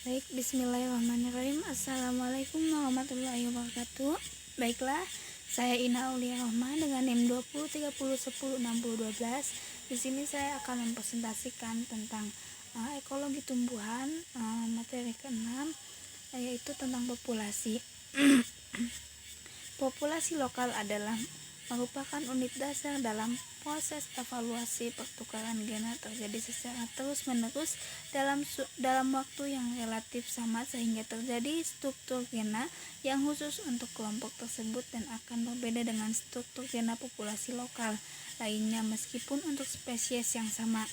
Baik, bismillahirrahmanirrahim. Assalamualaikum warahmatullahi wabarakatuh. Baiklah, saya Ina Aulia Rahma dengan NIM 2030101012. Di sini saya akan mempresentasikan tentang ekologi tumbuhan, materi ke-6, yaitu tentang populasi. Populasi lokal adalah merupakan unit dasar dalam proses evaluasi pertukaran gena terjadi secara terus-menerus dalam waktu yang relatif sama, sehingga terjadi struktur gena yang khusus untuk kelompok tersebut dan akan berbeda dengan struktur gena populasi lokal lainnya meskipun untuk spesies yang sama.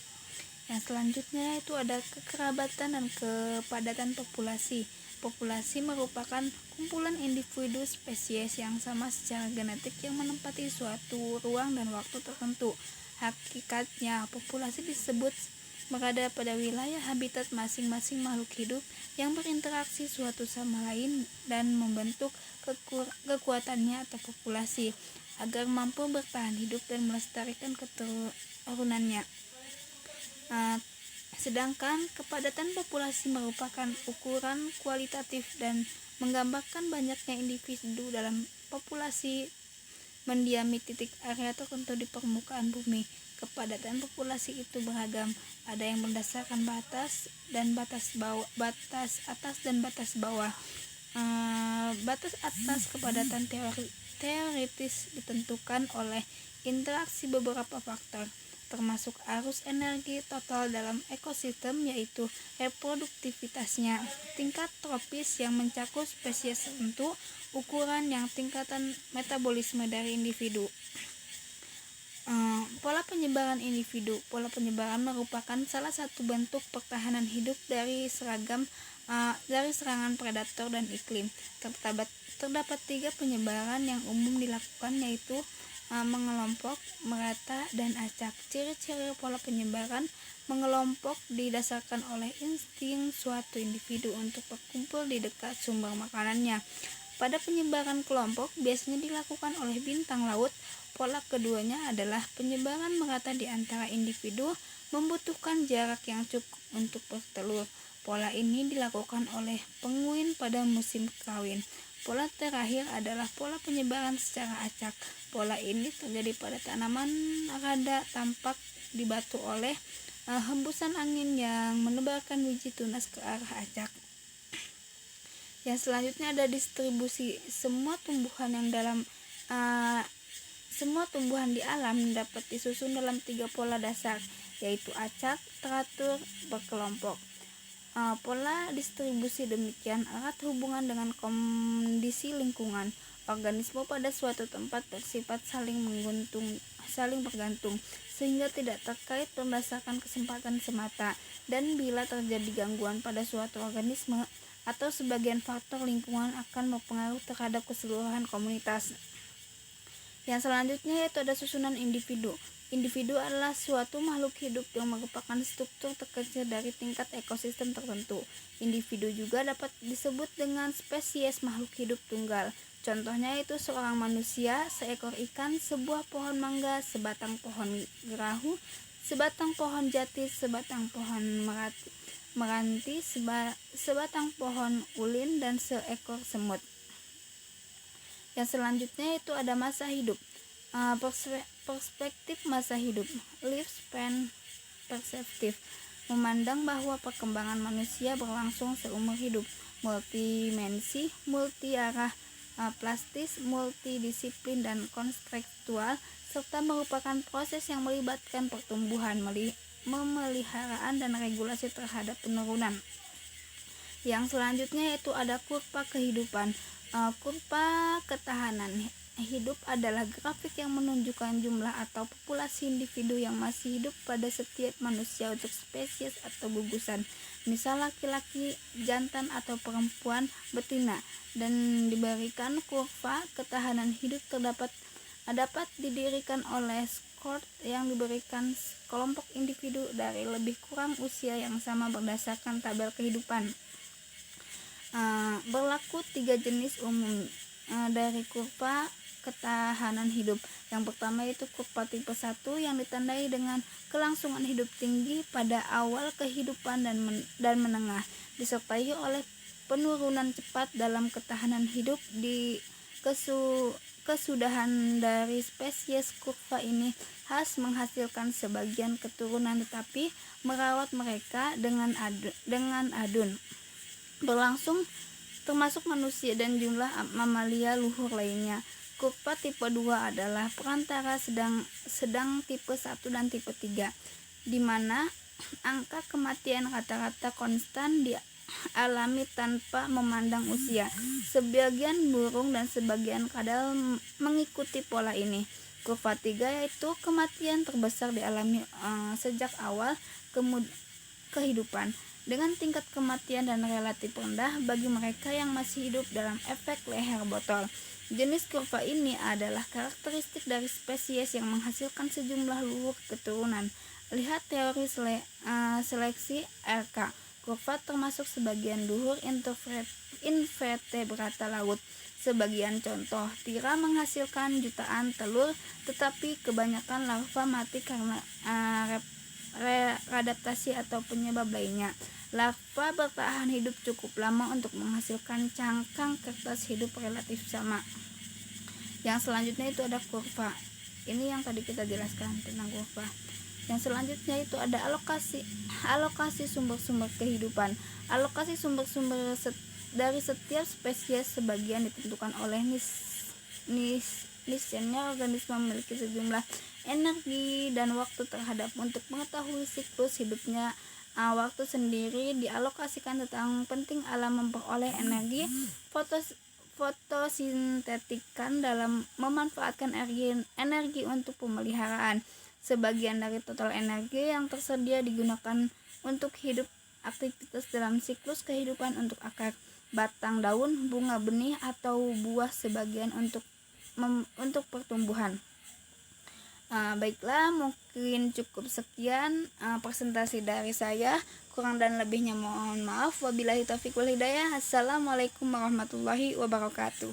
Yang selanjutnya itu ada kekerabatan dan kepadatan populasi. Populasi merupakan kumpulan individu spesies yang sama secara genetik yang menempati suatu ruang dan waktu tertentu. Hakikatnya, populasi disebut berada pada wilayah habitat masing-masing makhluk hidup yang berinteraksi suatu sama lain dan membentuk kekuatannya atau populasi agar mampu bertahan hidup dan melestarikan keturunannya. Sedangkan kepadatan populasi merupakan ukuran kualitatif dan menggambarkan banyaknya individu dalam populasi mendiami titik area tertentu di permukaan bumi. Kepadatan populasi itu beragam, ada yang berdasarkan batas atas dan batas bawah. Batas atas kepadatan teoritis ditentukan oleh interaksi beberapa faktor, termasuk arus energi total dalam ekosistem, yaitu reproduktivitasnya, tingkat tropis yang mencakup spesies tertentu, ukuran yang tingkatan metabolisme dari individu. Pola penyebaran individu. Pola penyebaran merupakan salah satu bentuk pertahanan hidup dari serangan predator dan iklim. Terdapat 3 penyebaran yang umum dilakukan, yaitu mengelompok, merata, dan acak. Ciri-ciri pola penyebaran mengelompok didasarkan oleh insting suatu individu untuk berkumpul di dekat sumber makanannya. Pada penyebaran kelompok biasanya dilakukan oleh bintang laut. Pola keduanya adalah penyebaran merata di antara individu, membutuhkan jarak yang cukup untuk bertelur. Pola ini dilakukan oleh penguin pada musim kawin. Pola terakhir adalah pola penyebaran secara acak. Pola ini terjadi pada tanaman rada tampak dibantu oleh hembusan angin yang menebarkan biji tunas ke arah acak. Yang selanjutnya ada distribusi. Semua tumbuhan di alam dapat disusun dalam 3 pola dasar, yaitu acak, teratur, berkelompok. Pola distribusi demikian erat hubungan dengan kondisi lingkungan. Organisme pada suatu tempat bersifat saling bergantung, sehingga tidak terkait berdasarkan kesempatan semata, dan bila terjadi gangguan pada suatu organisme atau sebagian faktor lingkungan akan berpengaruh terhadap keseluruhan komunitas. Yang selanjutnya yaitu ada susunan individu. Individu adalah suatu makhluk hidup yang merupakan struktur terkecil dari tingkat ekosistem tertentu. Individu juga dapat disebut dengan spesies makhluk hidup tunggal. Contohnya itu seorang manusia, seekor ikan, sebuah pohon mangga, sebatang pohon gerahu, sebatang pohon jati, sebatang pohon meranti, sebatang pohon ulin, dan seekor semut. Yang selanjutnya itu ada masa hidup. Perspektif masa hidup, lifespan perspektif, memandang bahwa perkembangan manusia berlangsung seumur hidup, multidimensi, multi-arah, plastis, multidisiplin, dan kontekstual, serta merupakan proses yang melibatkan pertumbuhan, pemeliharaan, dan regulasi terhadap penurunan. Yang selanjutnya yaitu ada kurva kehidupan. Kurva ketahanan hidup adalah grafik yang menunjukkan jumlah atau populasi individu yang masih hidup pada setiap manusia untuk spesies atau gugusan, misal laki-laki jantan atau perempuan betina, dan diberikan kurva ketahanan hidup dapat didirikan oleh skor yang diberikan kelompok individu dari lebih kurang usia yang sama berdasarkan tabel kehidupan. Berlaku 3 jenis umum dari kurva ketahanan hidup. Yang pertama itu kurva tipe 1 yang ditandai dengan kelangsungan hidup tinggi pada awal kehidupan dan menengah, disertai oleh penurunan cepat dalam ketahanan hidup. Di kesudahan dari spesies kurva ini khas menghasilkan sebagian keturunan, tetapi merawat mereka dengan adun berlangsung termasuk manusia dan jumlah mamalia luhur lainnya. Kurva tipe 2 adalah perantara sedang tipe 1 dan tipe 3, di mana angka kematian rata-rata konstan dialami tanpa memandang usia. Sebagian burung dan sebagian kadal mengikuti pola ini. Kurva 3 yaitu kematian terbesar dialami sejak awal kehidupan, dengan tingkat kematian dan relatif rendah bagi mereka yang masih hidup dalam efek leher botol. Jenis kurva ini adalah karakteristik dari spesies yang menghasilkan sejumlah luhur keturunan. Lihat teori seleksi RK. Kurva termasuk sebagian luhur invertebrata laut. Sebagian contoh, tira menghasilkan jutaan telur, tetapi kebanyakan larva mati karena readaptasi atau penyebab lainnya. Larva bertahan hidup cukup lama untuk menghasilkan cangkang kertas hidup relatif sama. Yang selanjutnya itu ada kurva. Ini yang tadi kita jelaskan tentang kurva. Yang selanjutnya itu ada alokasi sumber-sumber kehidupan. Alokasi sumber-sumber dari setiap spesies sebagian ditentukan oleh niscaya organisme memiliki sejumlah energi dan waktu terhadap untuk mengetahui siklus hidupnya. Waktu sendiri dialokasikan tentang penting alam memperoleh energi fotosintetikan dalam memanfaatkan energi untuk pemeliharaan. Sebagian dari total energi yang tersedia digunakan untuk hidup aktivitas dalam siklus kehidupan untuk akar, batang, daun, bunga, benih, atau buah, sebagian untuk pertumbuhan. Baiklah, mungkin cukup sekian presentasi dari saya. Kurang dan lebihnya mohon maaf. Wabillahi taufiq wal hidayah. Assalamualaikum warahmatullahi wabarakatuh.